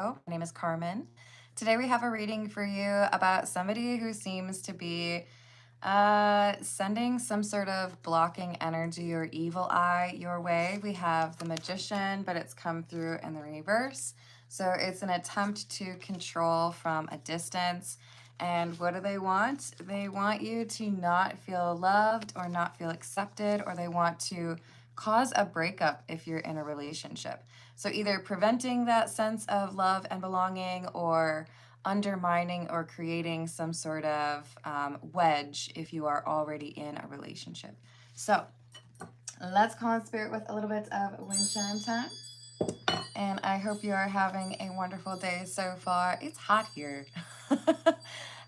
My name is Carmen. Today we have a reading for you about somebody who seems to be sending some sort of blocking energy or evil eye your way. We have the Magician, but it's come through in the reverse. So it's an attempt to control from a distance. And what do they want? They want you to not feel loved or not feel accepted, or they want to cause a breakup if you're in a relationship. So either preventing that sense of love and belonging, or undermining or creating some sort of wedge if you are already in a relationship. So let's call on spirit with a little bit of wind chime time. And I hope you are having a wonderful day so far. It's hot here.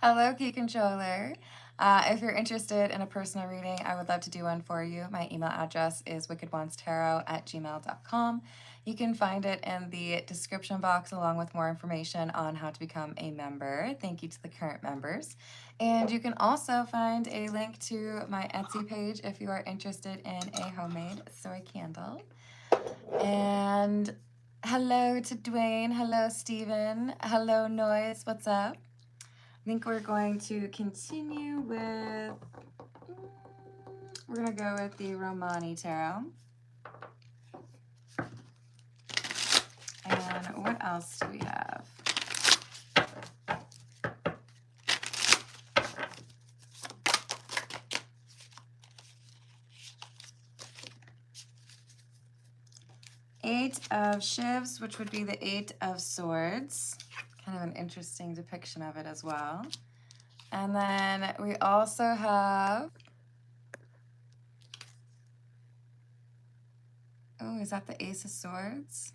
Hello, Key Controller. If you're interested in a personal reading, I would love to do one for you. My email address is wickedwandstarot@gmail.com. You can find it in the description box along with more information on how to become a member. Thank you to the current members. And you can also find a link to my Etsy page if you are interested in a homemade soy candle. And hello to Dwayne. Hello, Stephen. Hello, Noise. What's up? I think we're going to continue with, we're going to go with the Romani Tarot. And what else do we have? Eight of Shivs, which would be the Eight of Swords. Kind of an interesting depiction of it as well. And then we also have, oh, is that the Ace of Swords?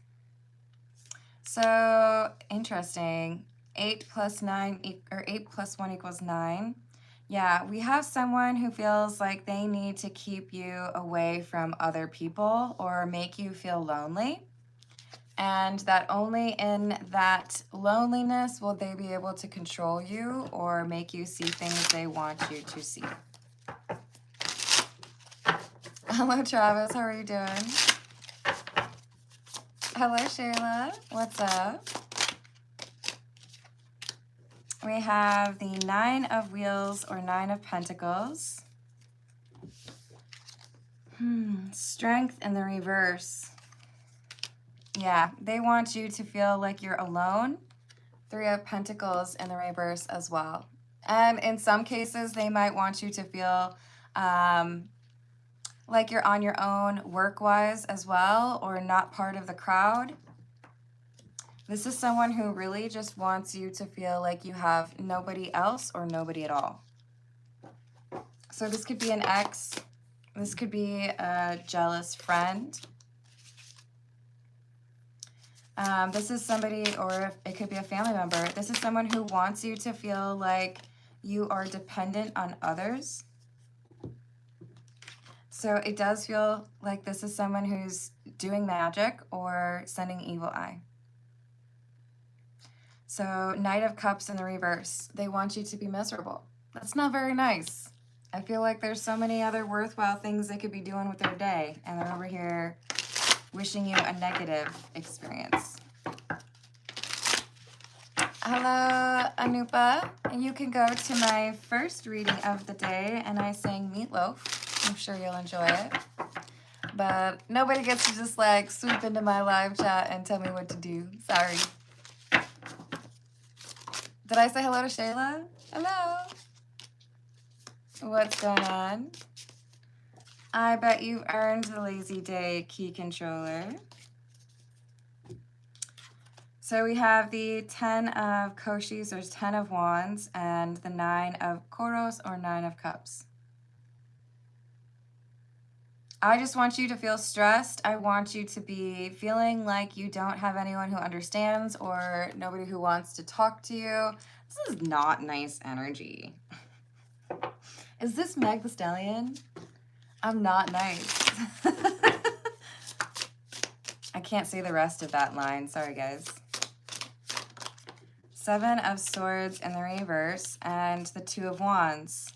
So interesting. 8 plus 9, or 8 plus 1 equals 9. Yeah, we have someone who feels like they need to keep you away from other people or make you feel lonely. And that only in that loneliness will they be able to control you or make you see things they want you to see. Hello, Travis. How are you doing? Hello, Shayla. What's up? We have the Nine of Wheels or Nine of Pentacles. Strength in the reverse. Yeah, they want you to feel like you're alone. Three of Pentacles in the reverse as well. And in some cases, they might want you to feel like you're on your own work-wise as well, or not part of the crowd. This is someone who really just wants you to feel like you have nobody else or nobody at all. So this could be an ex. This could be a jealous friend. This is somebody, or it could be a family member. This is someone who wants you to feel like you are dependent on others. So it does feel like this is someone who's doing magic or sending evil eye. So Knight of Cups in the reverse. They want you to be miserable. That's not very nice. I feel like there's so many other worthwhile things they could be doing with their day, and they're over here wishing you a negative experience. Hello, Anupa. You can go to my first reading of the day, and I sang Meatloaf. I'm sure you'll enjoy it. But nobody gets to just like swoop into my live chat and tell me what to do. Sorry. Did I say hello to Shayla? Hello. What's going on? I bet you've earned the lazy day, Key Controller. So we have the 10 of Koshis, there's 10 of Wands, and the 9 of Koros or 9 of Cups. I just want you to feel stressed. I want you to be feeling like you don't have anyone who understands or nobody who wants to talk to you. This is not nice energy. Is this Meg the Stallion? I'm not nice. I can't say the rest of that line. Sorry, guys. 7 of Swords in the reverse and the 2 of Wands.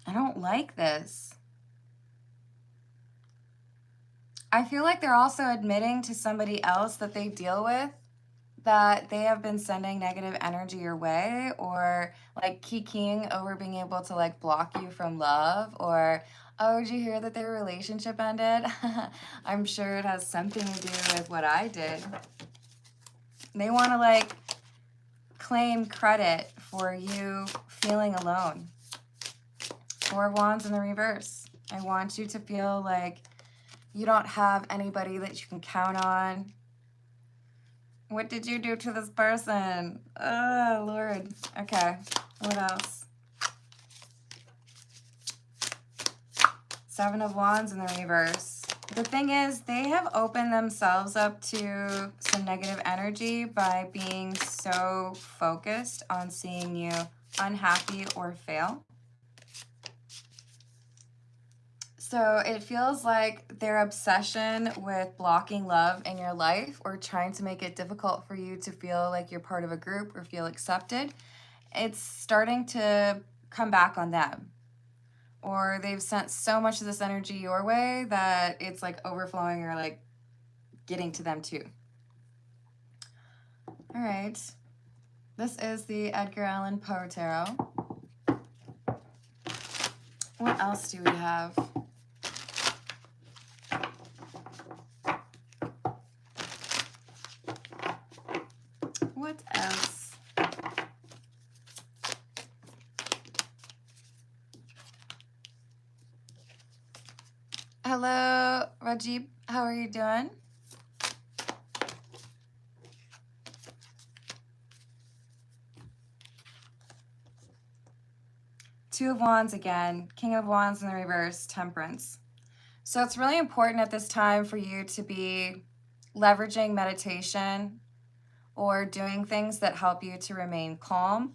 I don't like this. I feel like they're also admitting to somebody else that they deal with that they have been sending negative energy your way, or like kikiing over being able to like block you from love, or oh, did you hear that their relationship ended? I'm sure it has something to do with what I did. They want to like claim credit for you feeling alone. Four of Wands in the reverse. I want you to feel like you don't have anybody that you can count on. What did you do to this person? Oh, Lord. Okay, what else? Seven of Wands in the reverse. The thing is, they have opened themselves up to some negative energy by being so focused on seeing you unhappy or fail. So it feels like their obsession with blocking love in your life or trying to make it difficult for you to feel like you're part of a group or feel accepted, it's starting to come back on them. Or they've sent so much of this energy your way that it's like overflowing or like getting to them too. All right. This is the Edgar Allan Poe Tarot. What else do we have? What else? Hello, Rajib. How are you doing? Two of Wands again. King of Wands in the reverse. Temperance. So it's really important at this time for you to be leveraging meditation or doing things that help you to remain calm.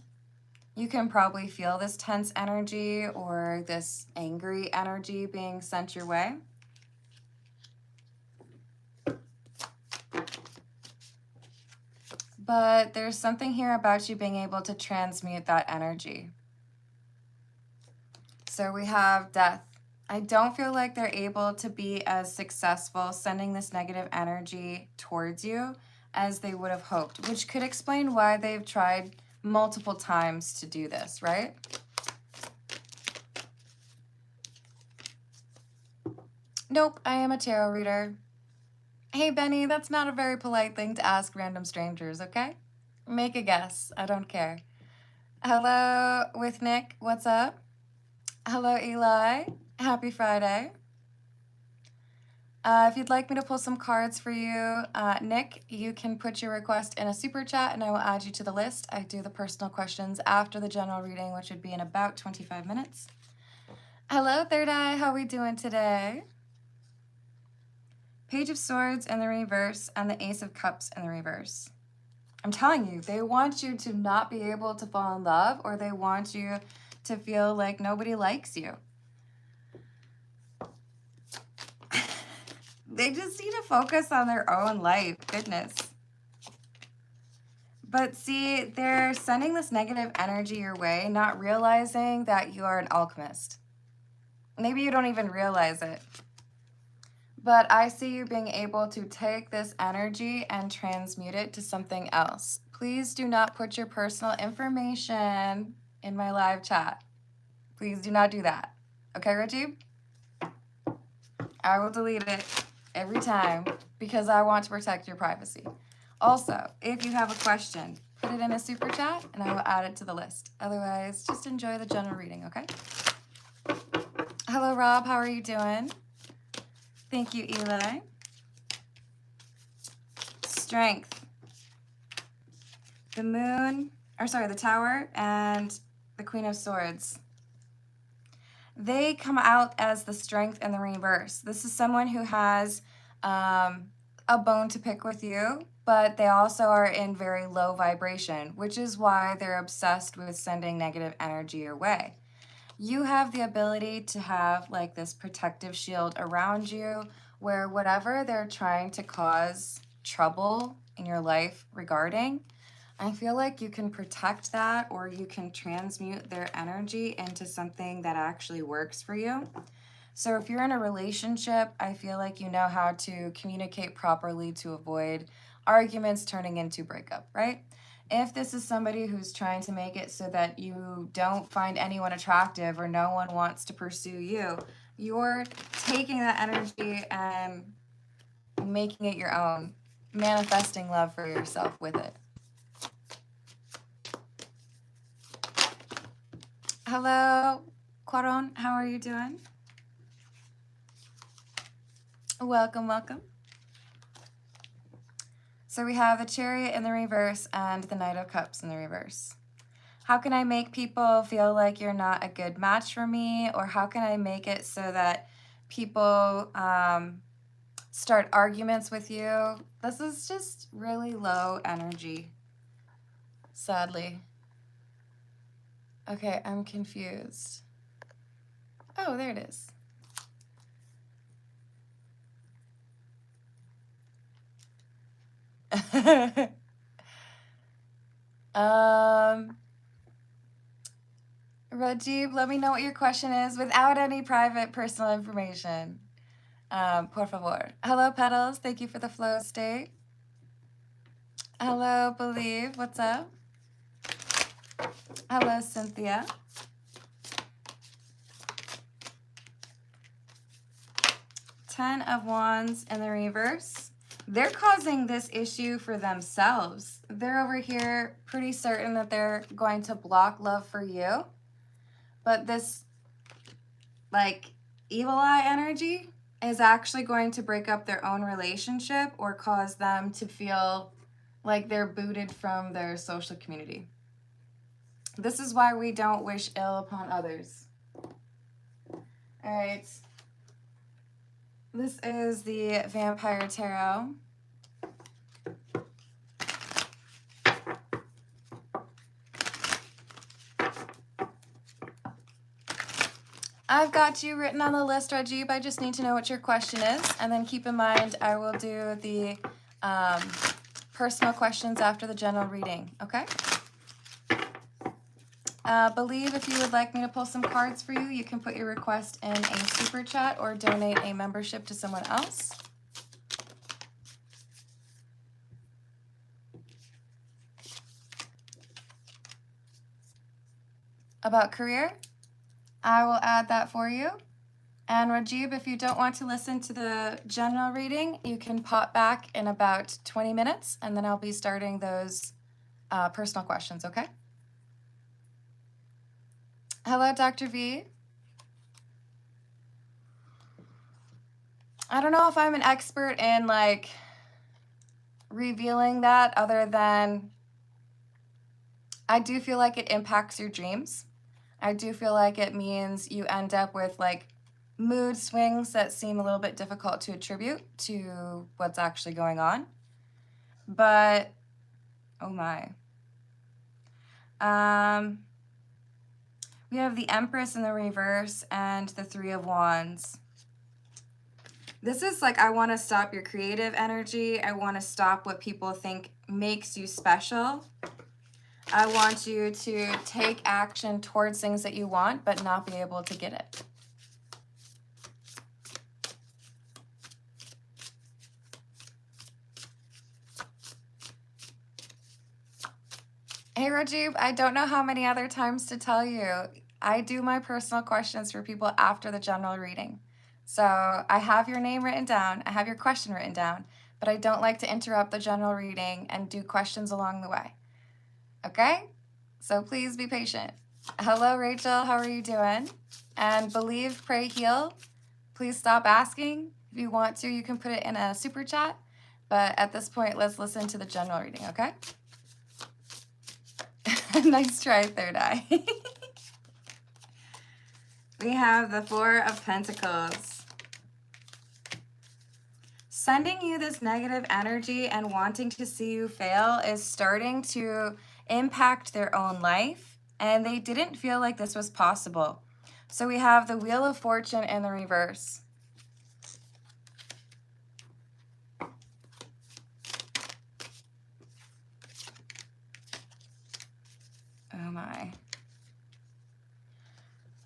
You can probably feel this tense energy or this angry energy being sent your way. But there's something here about you being able to transmute that energy. So we have Death. I don't feel like they're able to be as successful sending this negative energy towards you as they would have hoped, which could explain why they've tried multiple times to do this, right? Nope, I am a tarot reader. Hey, Benny, that's not a very polite thing to ask random strangers, okay? Make a guess. I don't care. Hello, with Nick. What's up? Hello, Eli. Happy Friday. If you'd like me to pull some cards for you, Nick, you can put your request in a super chat and I will add you to the list. I do the personal questions after the general reading, which would be in about 25 minutes. Hello, Third Eye. How are we doing today? Page of Swords in the reverse and the Ace of Cups in the reverse. I'm telling you, they want you to not be able to fall in love, or they want you to feel like nobody likes you. They just need to focus on their own life. Goodness. But see, they're sending this negative energy your way, not realizing that you are an alchemist. Maybe you don't even realize it. But I see you being able to take this energy and transmute it to something else. Please do not put your personal information in my live chat. Please do not do that. Okay, Rajib? I will delete it every time because I want to protect your privacy. Also, if you have a question, put it in a super chat and I will add it to the list. Otherwise, just enjoy the general reading, okay? Hello, Rob. How are you doing? Thank you, Eli. Strength. The Moon, the Tower, and the Queen of Swords. They come out as the Strength in the reverse. This is someone who has a bone to pick with you, but they also are in very low vibration, which is why they're obsessed with sending negative energy your way. You have the ability to have like this protective shield around you where whatever they're trying to cause trouble in your life regarding, I feel like you can protect that, or you can transmute their energy into something that actually works for you. So if you're in a relationship, I feel like you know how to communicate properly to avoid arguments turning into breakup, right? If this is somebody who's trying to make it so that you don't find anyone attractive or no one wants to pursue you, you're taking that energy and making it your own, manifesting love for yourself with it. Hello, Quaron, how are you doing? Welcome, welcome. So we have the Chariot in the reverse and the Knight of Cups in the reverse. How can I make people feel like you're not a good match for me? Or how can I make it so that people start arguments with you? This is just really low energy, sadly. Okay, I'm confused. Oh, there it is. Rajib, let me know what your question is without any private personal information. Por favor. Hello, Petals. Thank you for the flow state. Hello, Believe. What's up? Hello, Cynthia. Ten of Wands in the reverse. They're causing this issue for themselves. They're over here pretty certain that they're going to block love for you. But this, like, evil eye energy is actually going to break up their own relationship or cause them to feel like they're booted from their social community. This is why we don't wish ill upon others. All right. This is the Vampire Tarot. I've got you written on the list, Rajib. I just need to know what your question is. And then keep in mind, I will do the personal questions after the general reading, okay? Believe if you would like me to pull some cards for you, you can put your request in a super chat or donate a membership to someone else. About career, I will add that for you. And Rajib, if you don't want to listen to the general reading, you can pop back in about 20 minutes, and then I'll be starting those personal questions, okay? Hello, Dr. V. I don't know if I'm an expert in, like, revealing that other than I do feel like it impacts your dreams. I do feel like it means you end up with, like, mood swings that seem a little bit difficult to attribute to what's actually going on. But, oh my. We have the Empress in the reverse and the Three of Wands. This is like, I want to stop your creative energy. I want to stop what people think makes you special. I want you to take action towards things that you want, but not be able to get it. Hey, Rajib, I don't know how many other times to tell you. I do my personal questions for people after the general reading. So I have your name written down, I have your question written down, but I don't like to interrupt the general reading and do questions along the way. Okay? So please be patient. Hello, Rachel, how are you doing? And Believe, Pray, Heal. Please stop asking. If you want to, you can put it in a super chat. But at this point, let's listen to the general reading, okay? Nice try, third eye. We have the Four of Pentacles. Sending you this negative energy and wanting to see you fail is starting to impact their own life, and they didn't feel like this was possible. So we have the Wheel of Fortune in the reverse. Oh my.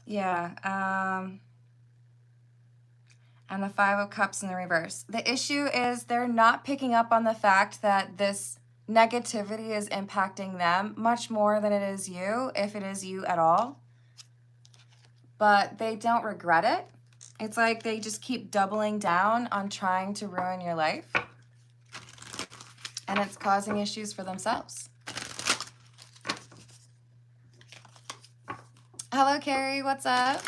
Yeah. and the Five of Cups in the reverse. The issue is they're not picking up on the fact that this negativity is impacting them much more than it is you, if it is you at all. But they don't regret it. It's like they just keep doubling down on trying to ruin your life. And it's causing issues for themselves. Hello, Carrie. What's up?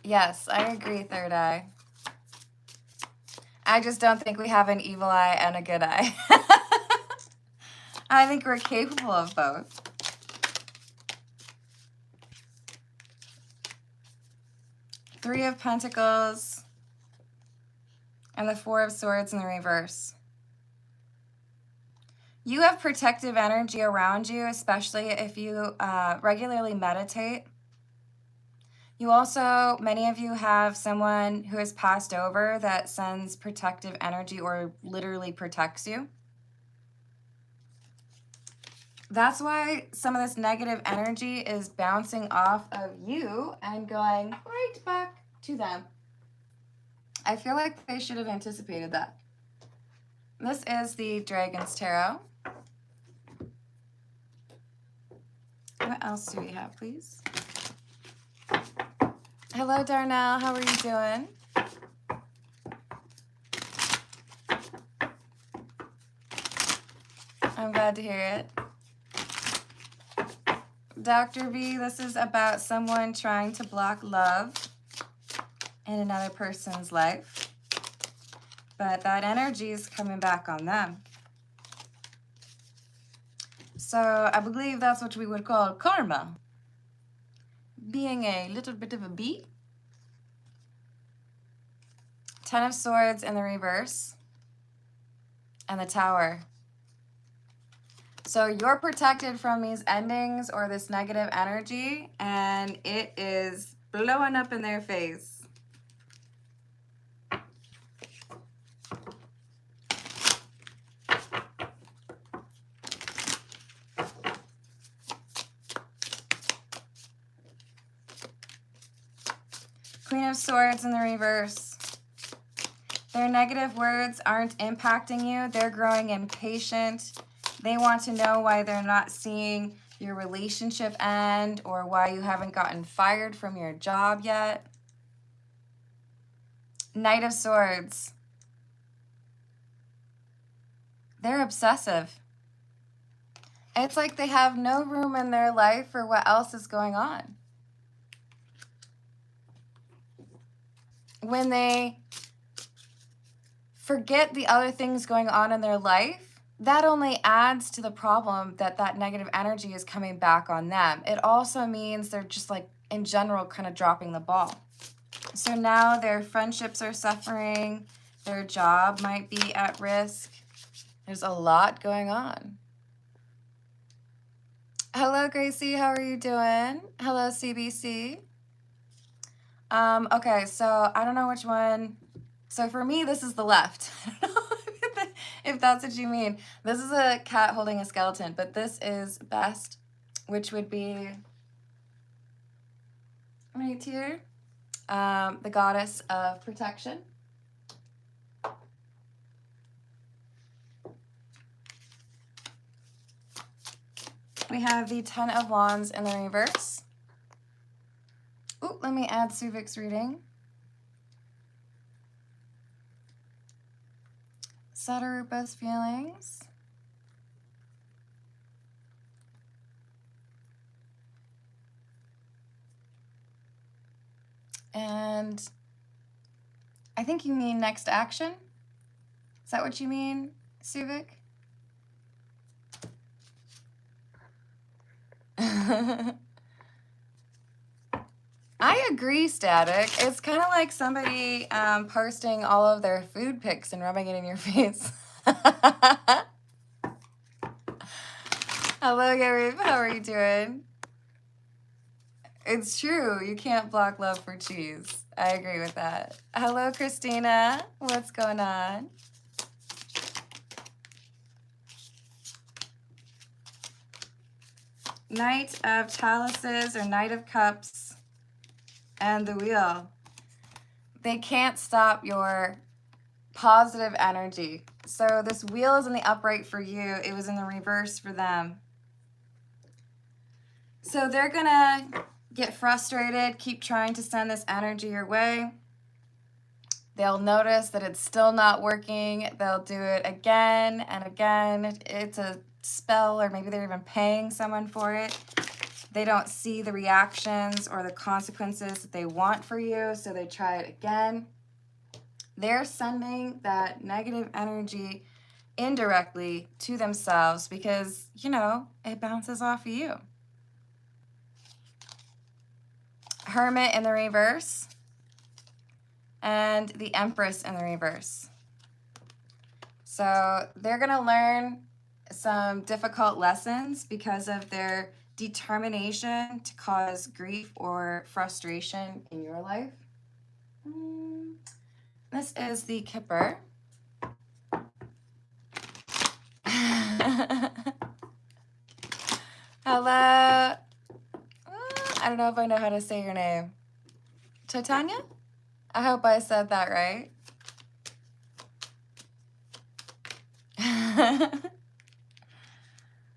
Yes, I agree, third eye. I just don't think we have an evil eye and a good eye. I think we're capable of both. Three of Pentacles and the Four of Swords in the reverse. You have protective energy around you, especially if you regularly meditate. You also, many of you have someone who has passed over that sends protective energy or literally protects you. That's why some of this negative energy is bouncing off of you and going right back to them. I feel like they should have anticipated that. This is the Dragon's Tarot. What else do we have, please? Hello, Darnell. How are you doing? I'm glad to hear it. Dr. V, this is about someone trying to block love in another person's life. But that energy is coming back on them. So I believe that's what we would call karma. Being a little bit of a bee. Ten of Swords in the reverse. And the Tower. So you're protected from these endings or this negative energy, and it is blowing up in their face. Queen of Swords in the reverse. Their negative words aren't impacting you. They're growing impatient. They want to know why they're not seeing your relationship end or why you haven't gotten fired from your job yet. Knight of Swords. They're obsessive. It's like they have no room in their life for what else is going on. When they forget the other things going on in their life, that only adds to the problem that that negative energy is coming back on them. It also means they're just like, in general, kind of dropping the ball. So now their friendships are suffering. Their job might be at risk. There's a lot going on. Hello, Gracie. How are you doing? Hello, CBC. Okay, so I don't know which one. So for me, this is the left. I don't know if that's what you mean. This is a cat holding a skeleton, but this is best, which would be right here, the goddess of protection. We have the Ten of Wands in the reverse. Ooh, let me add Suvik's reading. Satarupa's feelings. And I think you mean next action. Is that what you mean, Suvik? I agree, Static. It's kind of like somebody posting all of their food pics and rubbing it in your face. Hello, Gary. How are you doing? It's true. You can't block love for cheese. I agree with that. Hello, Christina. What's going on? Knight of Chalices or Knight of Cups and the Wheel. They can't stop your positive energy. So this Wheel is in the upright for you. It was in the reverse for them. So they're gonna get frustrated, keep trying to send this energy your way. They'll notice that it's still not working. They'll do it again and again. It's a spell, or maybe they're even paying someone for it. They don't see the reactions or the consequences that they want for you, so they try it again. They're sending that negative energy indirectly to themselves because, you know, it bounces off of you. Hermit in the reverse, and the Empress in the reverse. So they're going to learn some difficult lessons because of their determination to cause grief or frustration in your life. This is the Kipper. Hello. I don't know if I know how to say your name. Titania? I hope I said that right.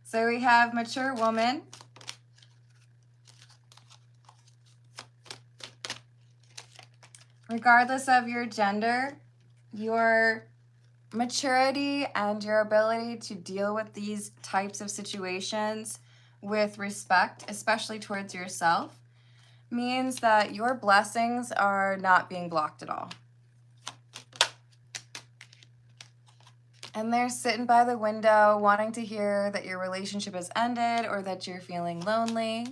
So we have mature woman. Regardless of your gender, your maturity and your ability to deal with these types of situations with respect, especially towards yourself, means that your blessings are not being blocked at all. And they're sitting by the window wanting to hear that your relationship has ended or that you're feeling lonely.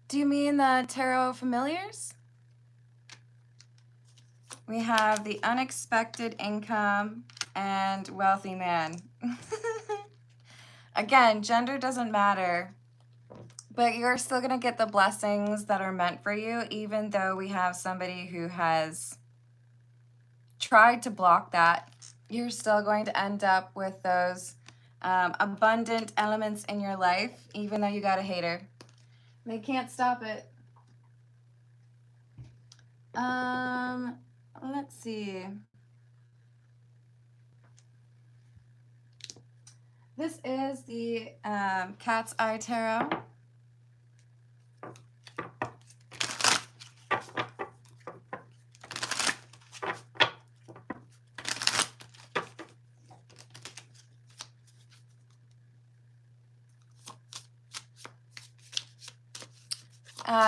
Do you mean the tarot familiars? We have the unexpected income and wealthy man. Again, gender doesn't matter, but you're still going to get the blessings that are meant for you, even though we have somebody who has tried to block that. You're still going to end up with those abundant elements in your life, even though you got a hater. They can't stop it. Let's see. This is the Cat's Eye Tarot.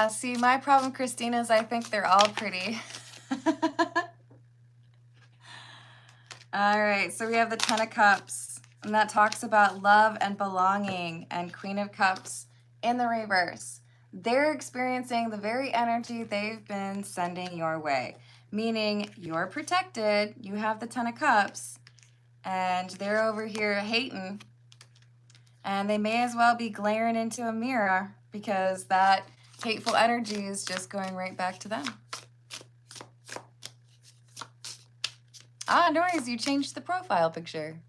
See, my problem, Christina, is I think they're all pretty. All right, so we have the Ten of Cups, and that talks about love and belonging, and Queen of Cups in the reverse. They're experiencing the very energy they've been sending your way, meaning you're protected, you have the Ten of Cups, and they're over here hating, and they may as well be glaring into a mirror because that hateful energy is just going right back to them. Ah, Noise, you changed the profile picture.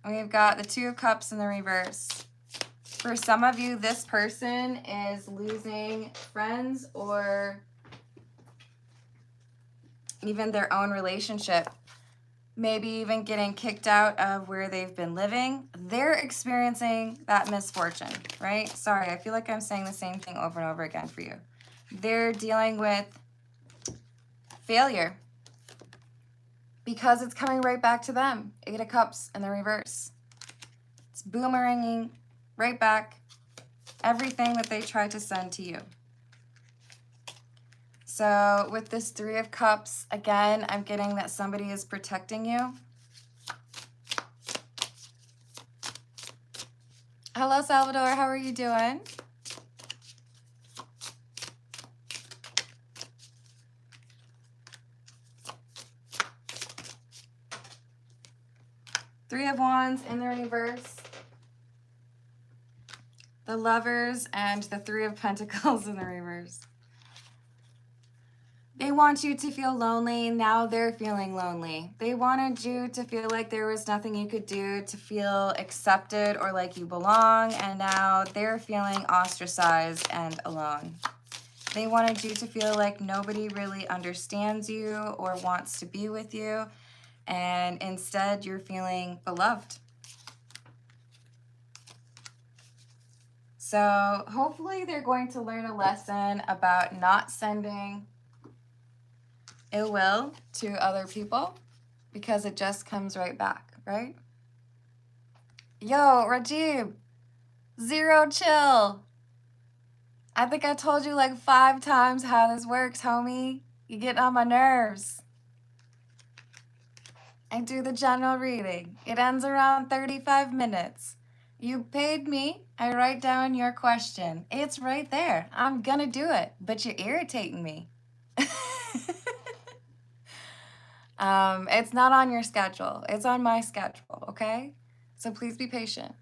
We've got the Two of Cups in the reverse. For some of you, this person is losing friends or even their own relationship. Maybe even getting kicked out of where they've been living. They're experiencing that misfortune, right? Sorry, I feel like I'm saying the same thing over and over again for you. They're dealing with failure because it's coming right back to them. Eight of Cups in the reverse. It's boomeranging right back everything that they tried to send to you. So with this Three of Cups, again, I'm getting that somebody is protecting you. Hello, Salvador. How are you doing? Three of Wands in the reverse. The Lovers and the Three of Pentacles in the reverse. want you to feel lonely. Now they're feeling lonely. They wanted you to feel like there was nothing you could do to feel accepted or like you belong. And now they're feeling ostracized and alone. They wanted you to feel like nobody really understands you or wants to be with you. And instead, you're feeling beloved. So hopefully they're going to learn a lesson about not sending ill will to other people, because it just comes right back, right? Yo, Rajib, zero chill. I think I told you like 5 times how this works, homie. You're getting on my nerves. I do the general reading. It ends around 35 minutes. You paid me. I write down your question. It's right there. I'm gonna do it, but you're irritating me. It's not on your schedule. It's on my schedule, okay? So please be patient.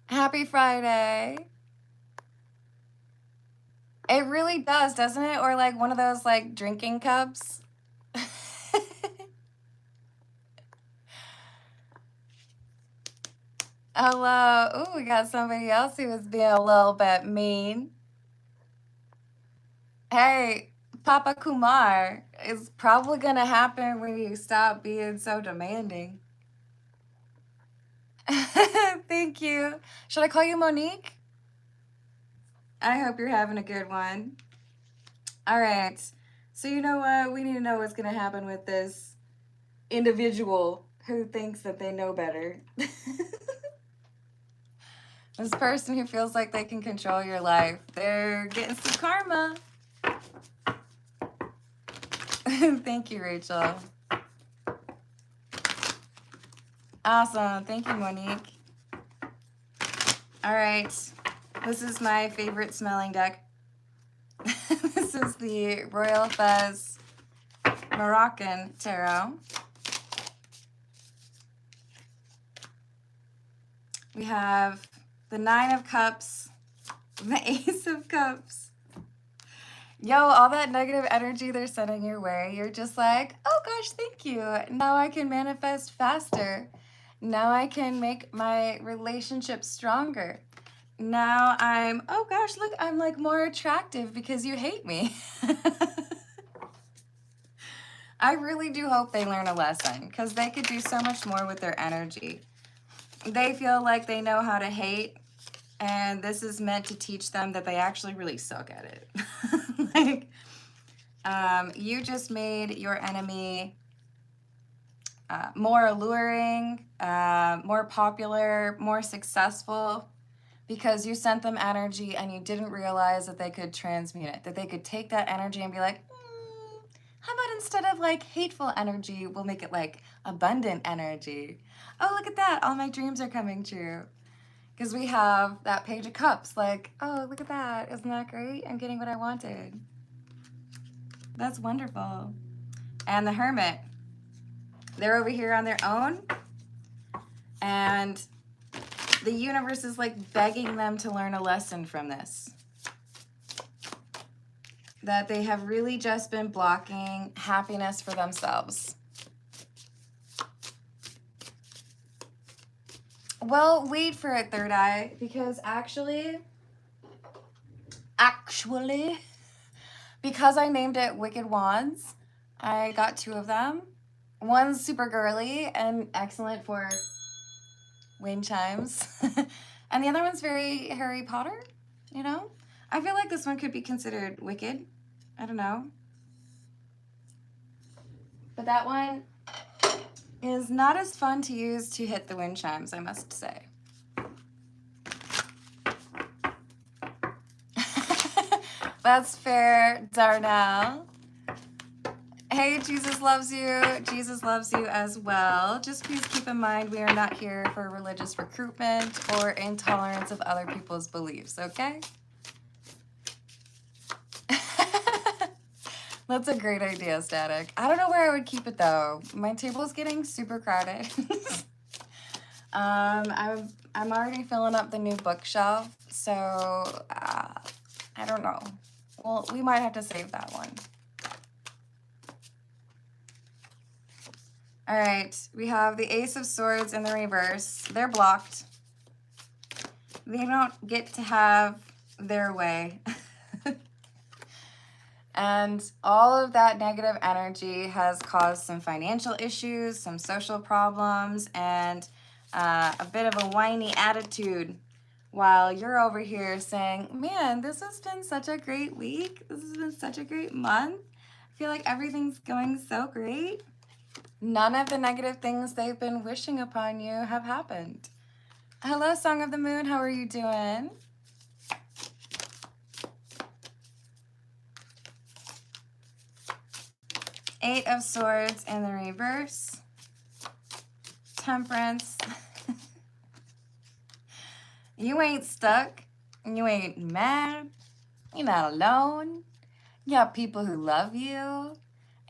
Happy Friday. It really does, doesn't it? Or like one of those like drinking cups. Hello. Ooh, we got somebody else who was being a little bit mean. Hey, Papa Kumar, it's probably gonna happen when you stop being so demanding. Thank you. Should I call you Monique? I hope you're having a good one. All right. So you know what? We need to know what's gonna happen with this individual who thinks that they know better. This person who feels like they can control your life. They're getting some karma. Thank you, Rachel. Awesome. Thank you, Monique. All right. This is my favorite smelling deck. This is the Royal Fez Moroccan Tarot. We have the 9 of Cups, the Ace of Cups. Yo, all that negative energy they're sending your way, you're just like, oh gosh, thank you. Now I can manifest faster. Now I can make my relationship stronger. Now oh gosh, look, I'm like more attractive because you hate me. I really do hope they learn a lesson, because they could do so much more with their energy. They feel like they know how to hate, and this is meant to teach them that they actually really suck at it. Like, you just made your enemy more alluring, more popular, more successful, because you sent them energy and you didn't realize that they could transmute it, that they could take that energy and be like, how about instead of like hateful energy, we'll make it like abundant energy. Oh, look at that. All my dreams are coming true. Because we have that Page of Cups, like, oh, look at that. Isn't that great? I'm getting what I wanted. That's wonderful. And the Hermit. They're over here on their own. And the universe is like begging them to learn a lesson from this. That they have really just been blocking happiness for themselves. Well, wait for it, Third Eye, because actually, because I named it Wicked Wands, I got 2 of them. One's super girly and excellent for wind chimes. And the other one's very Harry Potter, you know? I feel like this one could be considered wicked. I don't know. But that one is not as fun to use to hit the wind chimes, I must say. That's fair, Darnell. Hey, Jesus loves you. Jesus loves you as well. Just please keep in mind we are not here for religious recruitment or intolerance of other people's beliefs, okay? That's a great idea, Static. I don't know where I would keep it, though. My table is getting super crowded. I'm already filling up the new bookshelf, so I don't know. Well, we might have to save that one. All right, we have the Ace of Swords in the reverse. They're blocked. They don't get to have their way. And all of that negative energy has caused some financial issues, some social problems, and a bit of a whiny attitude, while you're over here saying, man, this has been such a great week. This has been such a great month. I feel like everything's going so great. None of the negative things they've been wishing upon you have happened. Hello, Song of the Moon. How are you doing? Eight of Swords in the reverse. Temperance. You ain't stuck. You ain't mad. You're not alone. You have people who love you.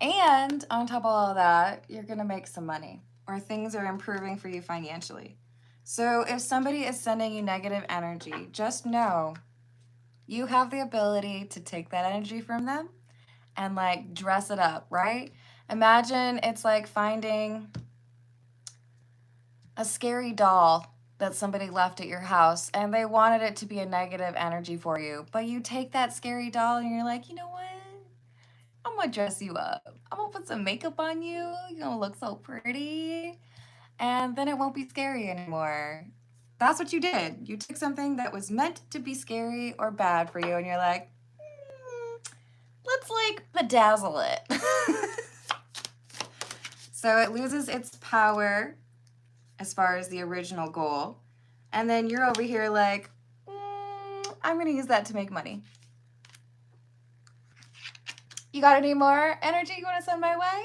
And on top of all that, you're going to make some money, or things are improving for you financially. So if somebody is sending you negative energy, just know you have the ability to take that energy from them and like dress it up, right? Imagine it's like finding a scary doll that somebody left at your house and they wanted it to be a negative energy for you, but you take that scary doll and you're like, you know what? I'm gonna dress you up. I'm gonna put some makeup on you. You're gonna look so pretty. And then it won't be scary anymore. That's what you did. You took something that was meant to be scary or bad for you and you're like, let's like bedazzle it. So it loses its power as far as the original goal. And then you're over here like, I'm going to use that to make money. You got any more energy you want to send my way?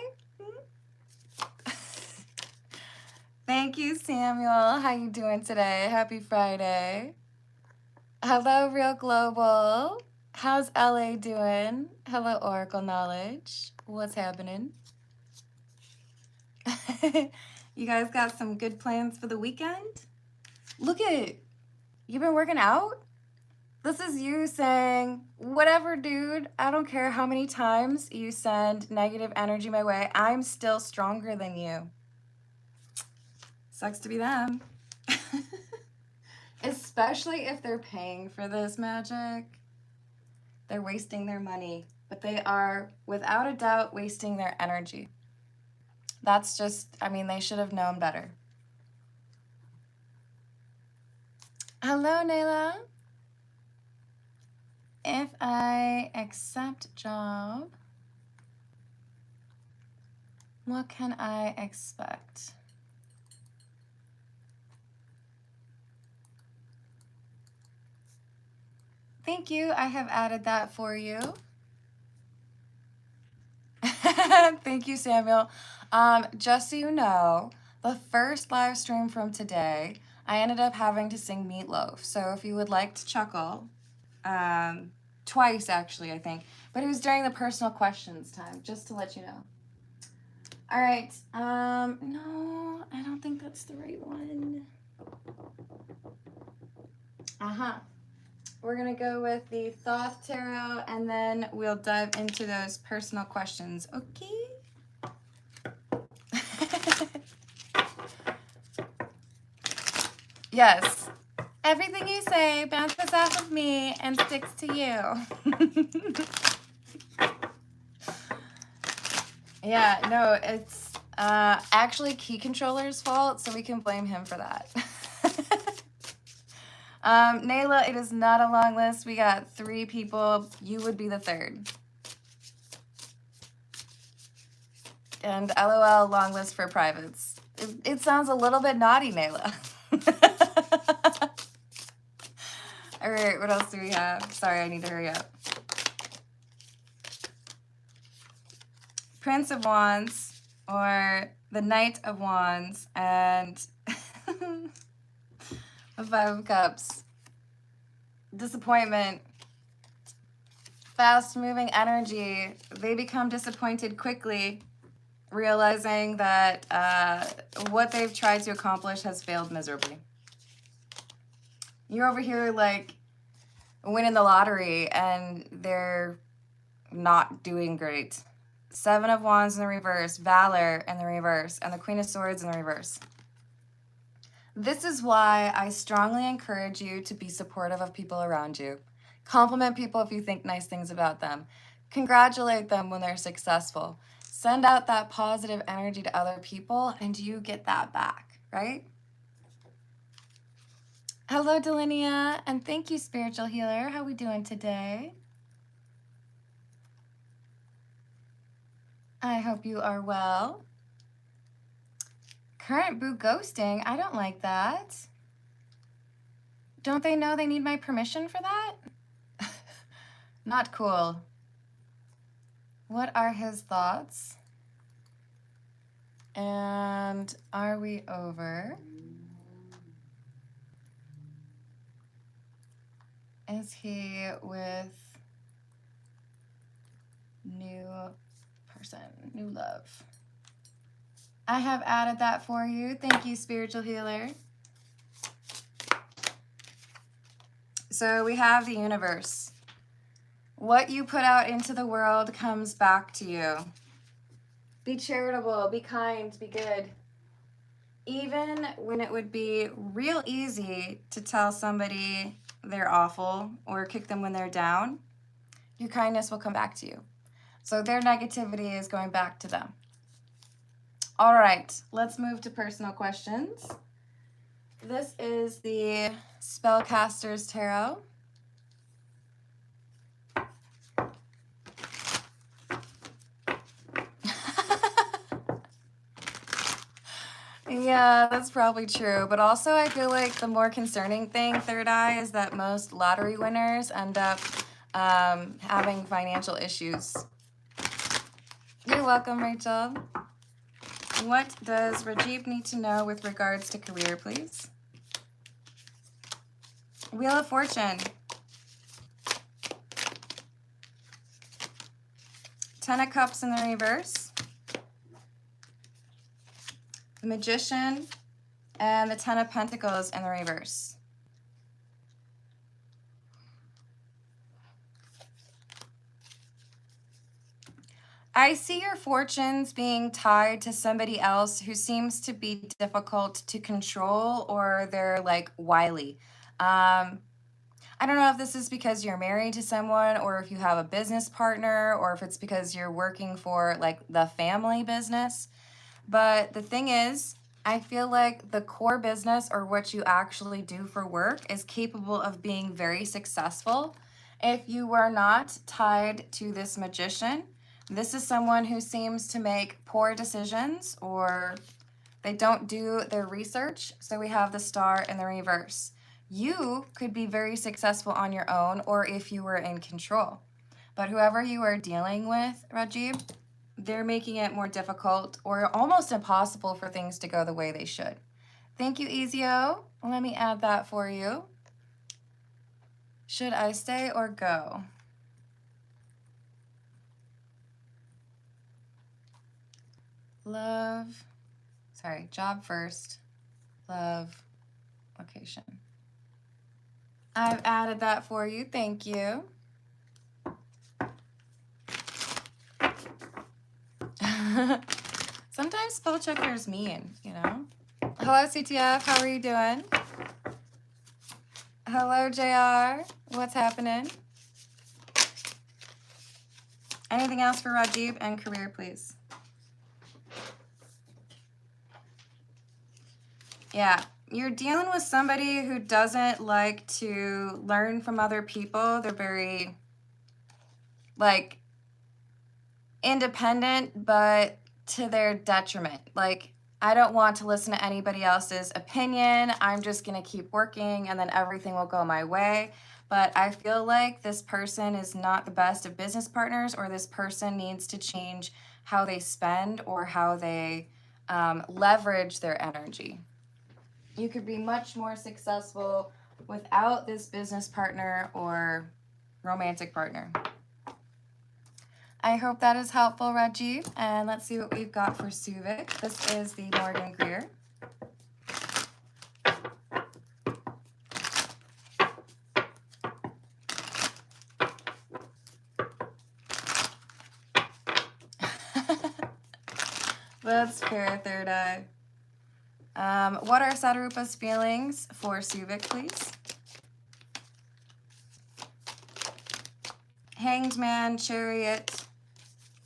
Thank you, Samuel. How you doing today? Happy Friday. Hello, Real Global. How's LA doing? Hello, Oracle Knowledge. What's happening? You guys got some good plans for the weekend? Look at it. You've been working out? This is you saying, whatever, dude. I don't care how many times you send negative energy my way. I'm still stronger than you. Sucks to be them. Especially if they're paying for this magic. They're wasting their money. But they are, without a doubt, wasting their energy. That's just, I mean, they should have known better. Hello, Nayla. If I accept job, what can I expect? Thank you. I have added that for you. Thank you, Samuel. Just so you know, the first live stream from today, I ended up having to sing Meatloaf. So if you would like to chuckle, twice actually, I think, but it was during the personal questions time, just to let you know. All right. No, I don't think that's the right one. We're going to go with the Thoth Tarot, and then we'll dive into those personal questions, okay? Yes. Everything you say bounces off of me and sticks to you. Yeah, no, it's actually Key Controller's fault, so we can blame him for that. Nayla, it is not a long list. We got 3 people. You would be the 3rd. And LOL, long list for privates. It sounds a little bit naughty, Nayla. All right, what else do we have? Sorry, I need to hurry up. Prince of Wands, or the Knight of Wands, and the 5 of Cups. Disappointment. Fast-moving energy. They become disappointed quickly. realizing that what they've tried to accomplish has failed miserably. You're over here like winning the lottery and they're not doing great. Seven of Wands in the reverse, Valor in the reverse, and the Queen of Swords in the reverse. This is why I strongly encourage you to be supportive of people around you. Compliment people if you think nice things about them. Congratulate them when they're successful. Send out that positive energy to other people and you get that back, right? Hello, Delinia, and thank you, Spiritual Healer. How we doing today? I hope you are well. Current boo ghosting, I don't like that. Don't they know they need my permission for that? Not cool. What are his thoughts? And are we over? Is he with new person, new love? I have added that for you. Thank you, Spiritual Healer. So we have the universe. What you put out into the world comes back to you. Be charitable, be kind, be good. Even when it would be real easy to tell somebody they're awful or kick them when they're down, your kindness will come back to you. So their negativity is going back to them. All right, let's move to personal questions. This is the Spellcaster's Tarot. Yeah, that's probably true. But also I feel like the more concerning thing, third eye, is that most lottery winners end up having financial issues. You're welcome, Rachel. What does Rajiv need to know with regards to career, please? Wheel of Fortune. Ten of Cups in the reverse. The Magician, and the Ten of Pentacles in the reverse. I see your fortunes being tied to somebody else who seems to be difficult to control, or they're like wily. I don't know if this is because you're married to someone, or if you have a business partner, or if it's because you're working for like the family business. But the thing is, I feel like the core business, or what you actually do for work, is capable of being very successful. If you were not tied to this magician, this is someone who seems to make poor decisions, or they don't do their research. So we have the Star in the reverse. You could be very successful on your own, or if you were in control. But whoever you are dealing with, Rajib, they're making it more difficult or almost impossible for things to go the way they should. Thank you, Ezio. Let me add that for you. Should I stay or go? Love, sorry, job first, love, location. I've added that for you. Thank you. Sometimes spell checkers mean, you know. Hello, CTF. How are you doing? Hello, JR. What's happening? Anything else for Rajiv and career, please? Yeah, you're dealing with somebody who doesn't like to learn from other people. They're very, like, independent, but to their detriment. Like, I don't want to listen to anybody else's opinion. I'm just going to keep working and then everything will go my way. But I feel like this person is not the best of business partners, or this person needs to change how they spend or how they leverage their energy. You could be much more successful without this business partner or romantic partner. I hope that is helpful, Rajiv. And let's see what we've got for Suvik. This is the Morgan Greer. That's fair, third eye. What are Sadarupa's feelings for Suvik, please? Hanged Man, Chariot,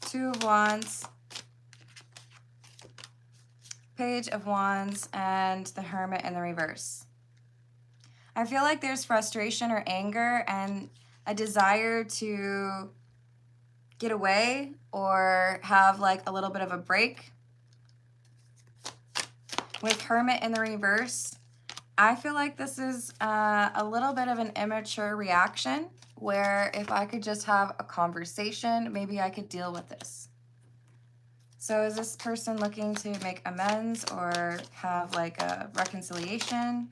Two of Wands, Page of Wands, and the Hermit in the reverse. I feel like there's frustration or anger and a desire to get away or have like a little bit of a break. With Hermit in the reverse, I feel like this is a little bit of an immature reaction where if I could just have a conversation, maybe I could deal with this. So is this person looking to make amends or have like a reconciliation?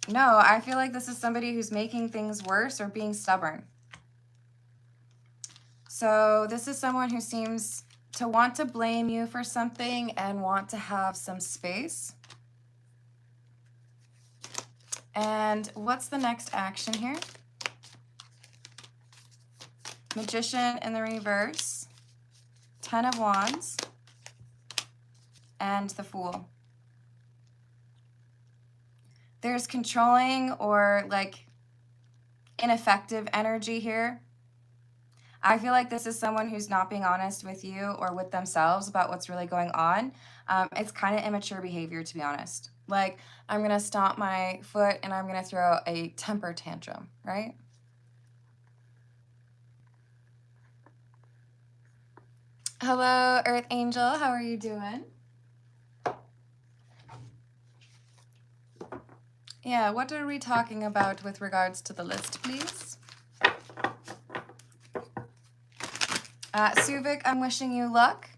No, I feel like this is somebody who's making things worse or being stubborn. So this is someone who seems to want to blame you for something and want to have some space. And what's the next action here? Magician in the reverse, Ten of Wands, and the Fool. There's controlling or like ineffective energy here. I feel like this is someone who's not being honest with you or with themselves about what's really going on. It's kind of immature behavior, to be honest. Like, I'm going to stomp my foot and I'm going to throw a temper tantrum, right? Hello, Earth Angel. How are you doing? Yeah, what are we talking about with regards to the list, please? Suvik, I'm wishing you luck.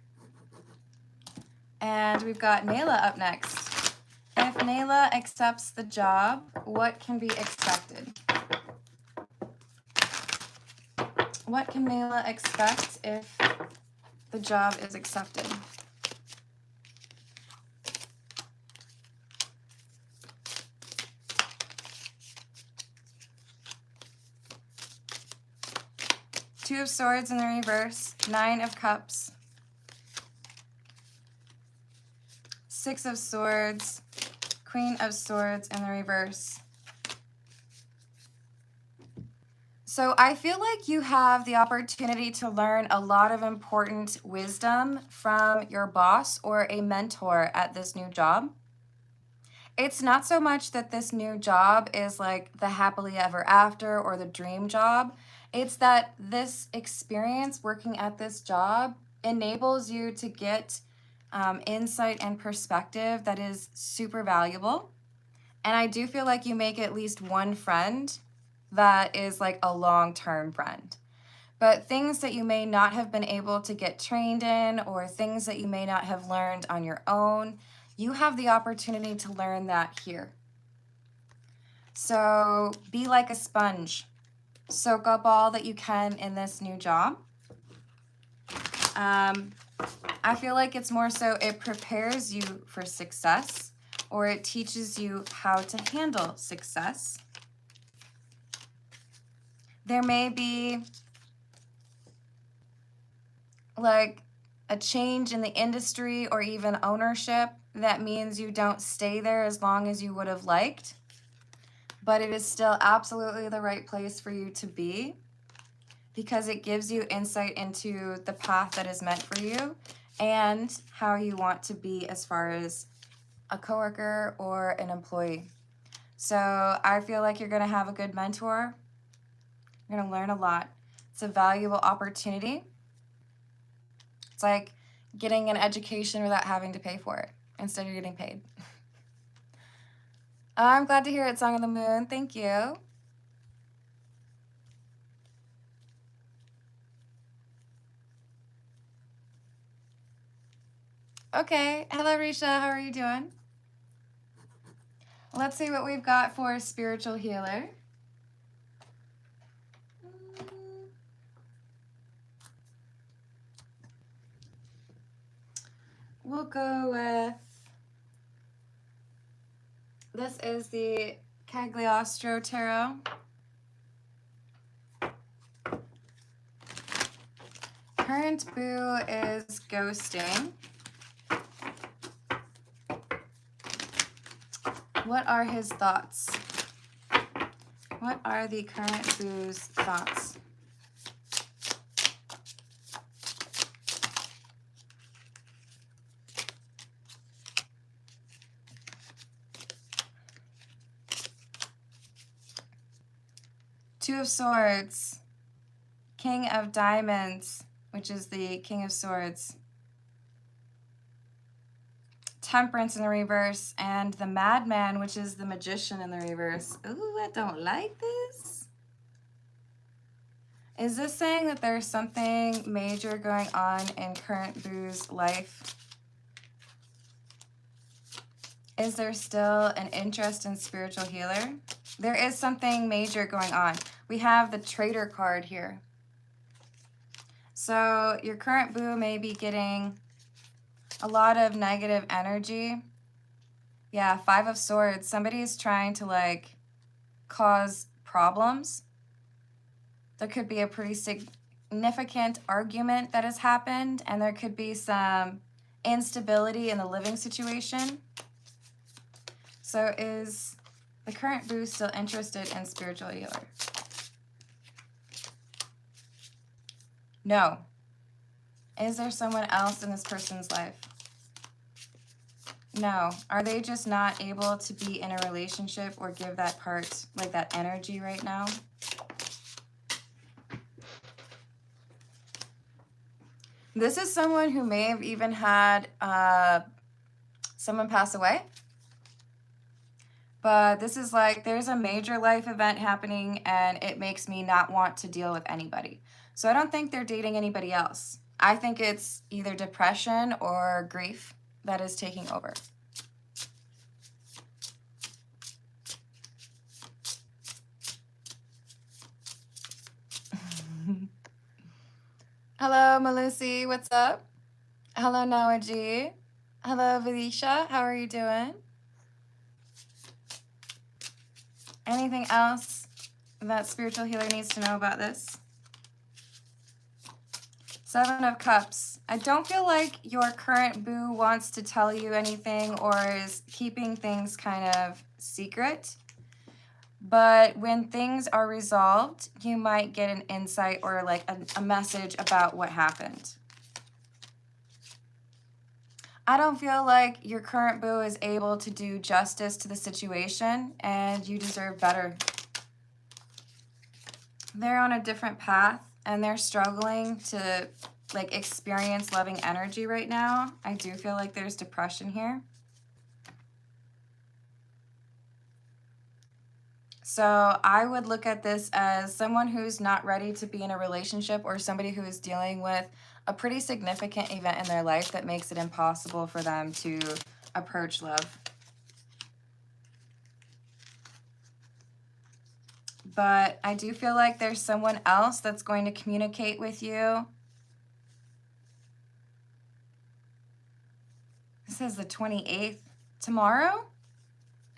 And we've got Nayla up next. If Nayla accepts the job, what can be expected? What can Nayla expect if the job is accepted? Two of Swords in the reverse, Nine of Cups, Six of Swords, Queen of Swords in the reverse. So I feel like you have the opportunity to learn a lot of important wisdom from your boss or a mentor at this new job. It's not so much that this new job is like the happily ever after or the dream job. It's that this experience working at this job enables you to get insight and perspective that is super valuable. And I do feel like you make at least one friend that is like a long-term friend. But things that you may not have been able to get trained in or things that you may not have learned on your own, you have the opportunity to learn that here. So be like a sponge. Soak up all that you can in this new job. I feel like it's more so it prepares you for success or it teaches you how to handle success. There may be like a change in the industry or even ownership that means you don't stay there as long as you would have liked, but it is still absolutely the right place for you to be because it gives you insight into the path that is meant for you and how you want to be as far as a coworker or an employee. So I feel like you're going to have a good mentor. You're going to learn a lot. It's a valuable opportunity. It's like getting an education without having to pay for it. Instead, you're getting paid. I'm glad to hear it, Song of the Moon. Thank you. Okay. Hello, Risha. How are you doing? Let's see what we've got for Spiritual Healer. we'll go with, this is the Cagliostro Tarot. Current boo is ghosting. What are his thoughts? What are the current boo's thoughts? Two of Swords, King of Diamonds, which is the King of Swords, Temperance in the reverse, and the Madman, which is the Magician in the reverse. Ooh, I don't like this. Is this saying that there's something major going on in current boo's life? Is there still an interest in spiritual healer? There is something major going on. We have the Traitor card here. So your current boo may be getting a lot of negative energy. Yeah, Five of Swords. Somebody is trying to like cause problems. There could be a pretty significant argument that has happened, and there could be some instability in the living situation. So is the current boo still interested in spiritual healer? No. Is there someone else in this person's life? No. Are they just not able to be in a relationship or give that part, like that energy right now? This is someone who may have even had someone pass away. But this is like, there's a major life event happening and it makes me not want to deal with anybody. So I don't think they're dating anybody else. I think it's either depression or grief that is taking over. Hello, Malusi. What's up? Hello, Nawaji. Hello, Vidisha. How are you doing? Anything else that spiritual healer needs to know about this? Seven of Cups. I don't feel like your current boo wants to tell you anything or is keeping things kind of secret. But when things are resolved, you might get an insight or like a message about what happened. I don't feel like your current boo is able to do justice to the situation, and you deserve better. They're on a different path and they're struggling to like experience loving energy right now. I do feel like there's depression here. So I would look at this as someone who's not ready to be in a relationship or somebody who is dealing with a pretty significant event in their life that makes it impossible for them to approach love. But I do feel like there's someone else that's going to communicate with you. This says the 28th. Tomorrow?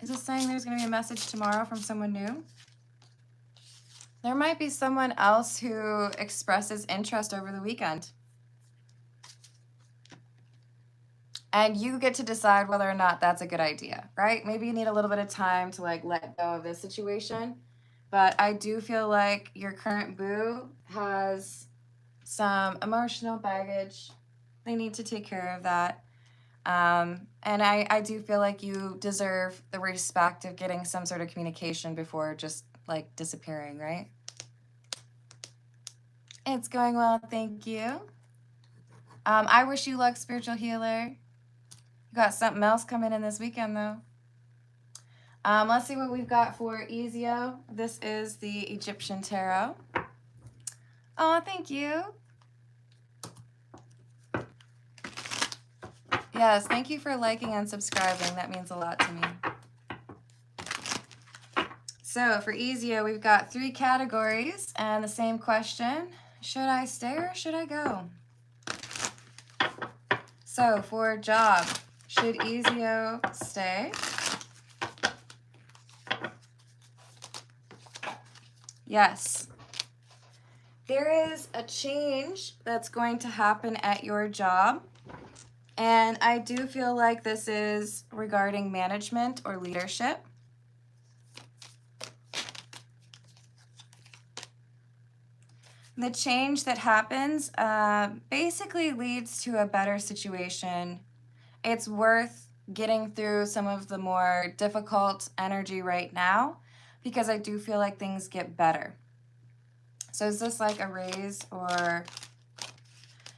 Is this saying there's going to be a message tomorrow from someone new? There might be someone else who expresses interest over the weekend. And you get to decide whether or not that's a good idea, right? Maybe you need a little bit of time to like let go of this situation. But I do feel like your current boo has some emotional baggage. They need to take care of that. And I do feel like you deserve the respect of getting some sort of communication before just like disappearing, right? It's going well, thank you. I wish you luck, spiritual healer. You got something else coming in this weekend though. Let's see what we've got for Ezio. This is the Egyptian Tarot. Oh, thank you. Yes, thank you for liking and subscribing. That means a lot to me. So for Ezio, we've got 3 categories and the same question. Should I stay or should I go? So for job, should Ezio stay? Yes. There is a change that's going to happen at your job. And I do feel like this is regarding management or leadership. The change that happens basically leads to a better situation. It's worth getting through some of the more difficult energy right now because I do feel like things get better. So is this like a raise or...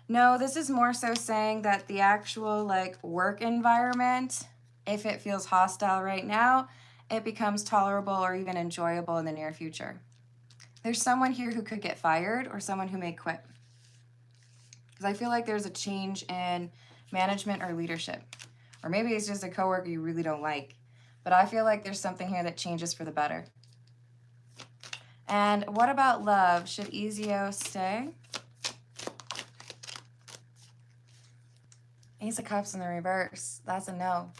No, this is more so saying that the actual like work environment, if it feels hostile right now, it becomes tolerable or even enjoyable in the near future. There's someone here who could get fired or someone who may quit. Because I feel like there's a change in management or leadership. Or maybe it's just a coworker you really don't like. But I feel like there's something here that changes for the better. And what about love? Should Ezio stay? Ace of Cups in the reverse. That's a no.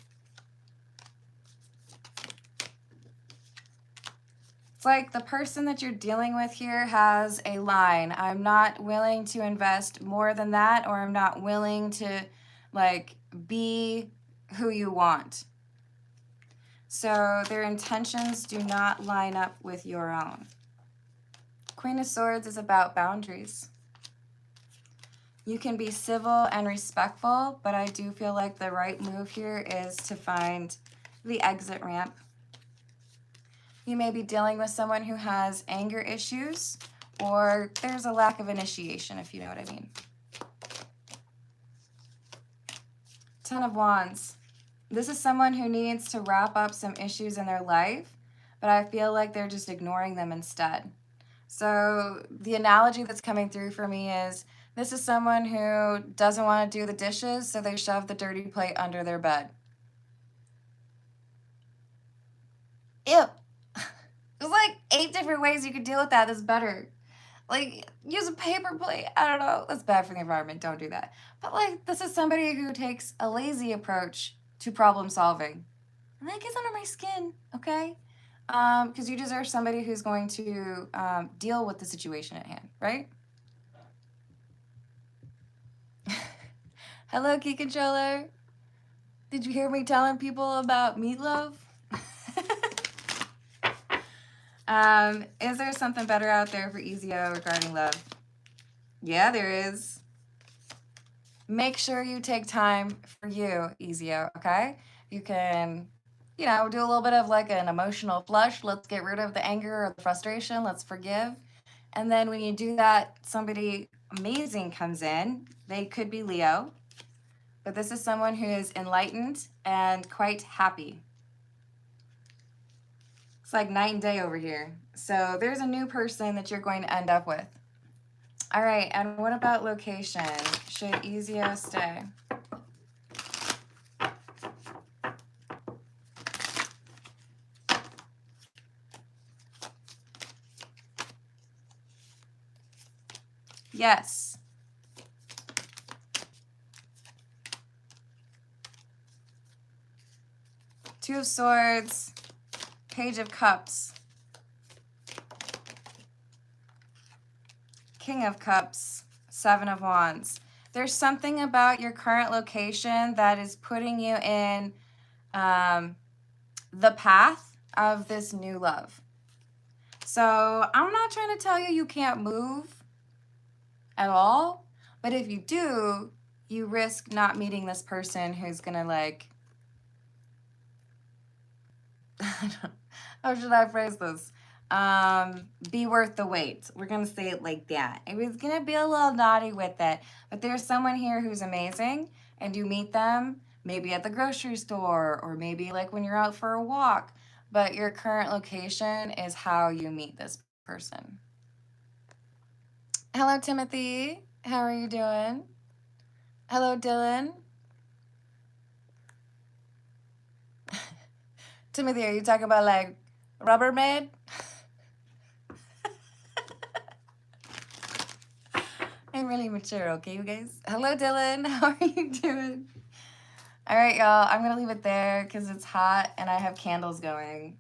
It's like the person that you're dealing with here has a line. I'm not willing to invest more than that, or I'm not willing to like be who you want. So their intentions do not line up with your own. Queen of Swords is about boundaries. You can be civil and respectful, but I do feel like the right move here is to find the exit ramp. You may be dealing with someone who has anger issues, or there's a lack of initiation, if you know what I mean. Ten of Wands. This is someone who needs to wrap up some issues in their life, but I feel like they're just ignoring them instead. So the analogy that's coming through for me is this is someone who doesn't want to do the dishes, so they shove the dirty plate under their bed. Ew. There's like 8 different ways you could deal with that that's better. Like, use a paper plate. I don't know. That's bad for the environment. Don't do that. But like, this is somebody who takes a lazy approach to problem solving. And that gets under my skin, okay? Because you deserve somebody who's going to deal with the situation at hand, right? Hello, Key Controller. Did you hear me telling people about meatloaf? Is there something better out there for Ezio regarding love? Yeah, there is. Make sure you take time for you, Ezio, okay? You can, you know, do a little bit of like an emotional flush. Let's get rid of the anger or the frustration. Let's forgive. And then when you do that, somebody amazing comes in. They could be Leo, but this is someone who is enlightened and quite happy. It's like night and day over here. So there's a new person that you're going to end up with. All right, and what about location? Should Ezio stay? Yes. Two of Swords, Page of Cups, King of Cups, Seven of Wands. There's something about your current location that is putting you in the path of this new love. So I'm not trying to tell you you can't move at all, but if you do, you risk not meeting this person who's gonna like, how should I phrase this? Be worth the wait. We're gonna say it like that. It was gonna be a little naughty with it, but there's someone here who's amazing, and you meet them maybe at the grocery store or maybe like when you're out for a walk, but your current location is how you meet this person. Hello, Timothy. How are you doing? Hello, Dylan. Timothy, are you talking about like Rubbermaid? I'm really mature, okay, you guys? Hello, Dylan. How are you doing? All right, y'all. I'm going to leave it there because it's hot and I have candles going.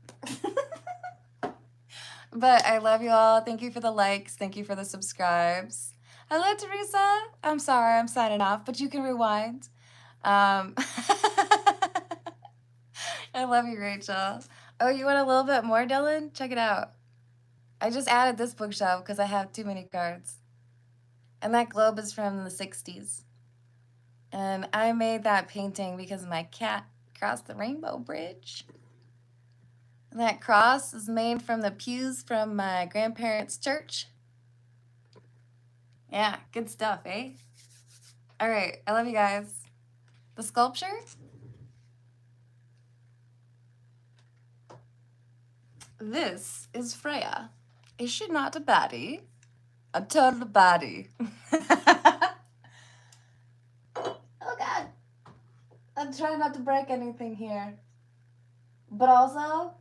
But I love you all. Thank you for the likes. Thank you for the subscribes. Hello, Teresa. I'm sorry. I'm signing off, but you can rewind. I love you, Rachel. Oh, you want a little bit more, Dylan? Check it out. I just added this bookshelf because I have too many cards. And that globe is from the 60s. And I made that painting because my cat crossed the rainbow bridge. And that cross is made from the pews from my grandparents' church. Yeah, good stuff, eh? All right, I love you guys. The sculpture? This is Freya. Is she not a baddie? A total baddie. Oh God. I'm trying not to break anything here. But also,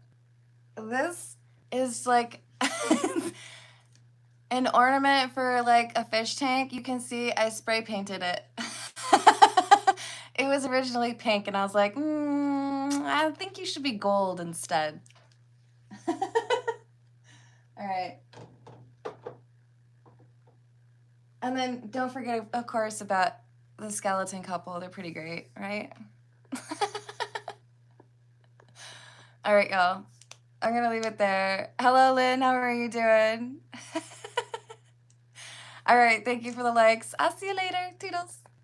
this is like an ornament for like a fish tank. You can see I spray painted it. It was originally pink and I was like, I think you should be gold instead. All right. And then don't forget, of course, about the skeleton couple. They're pretty great, right? All right, y'all. I'm going to leave it there. Hello, Lynn. How are you doing? All right. Thank you for the likes. I'll see you later. Toodles.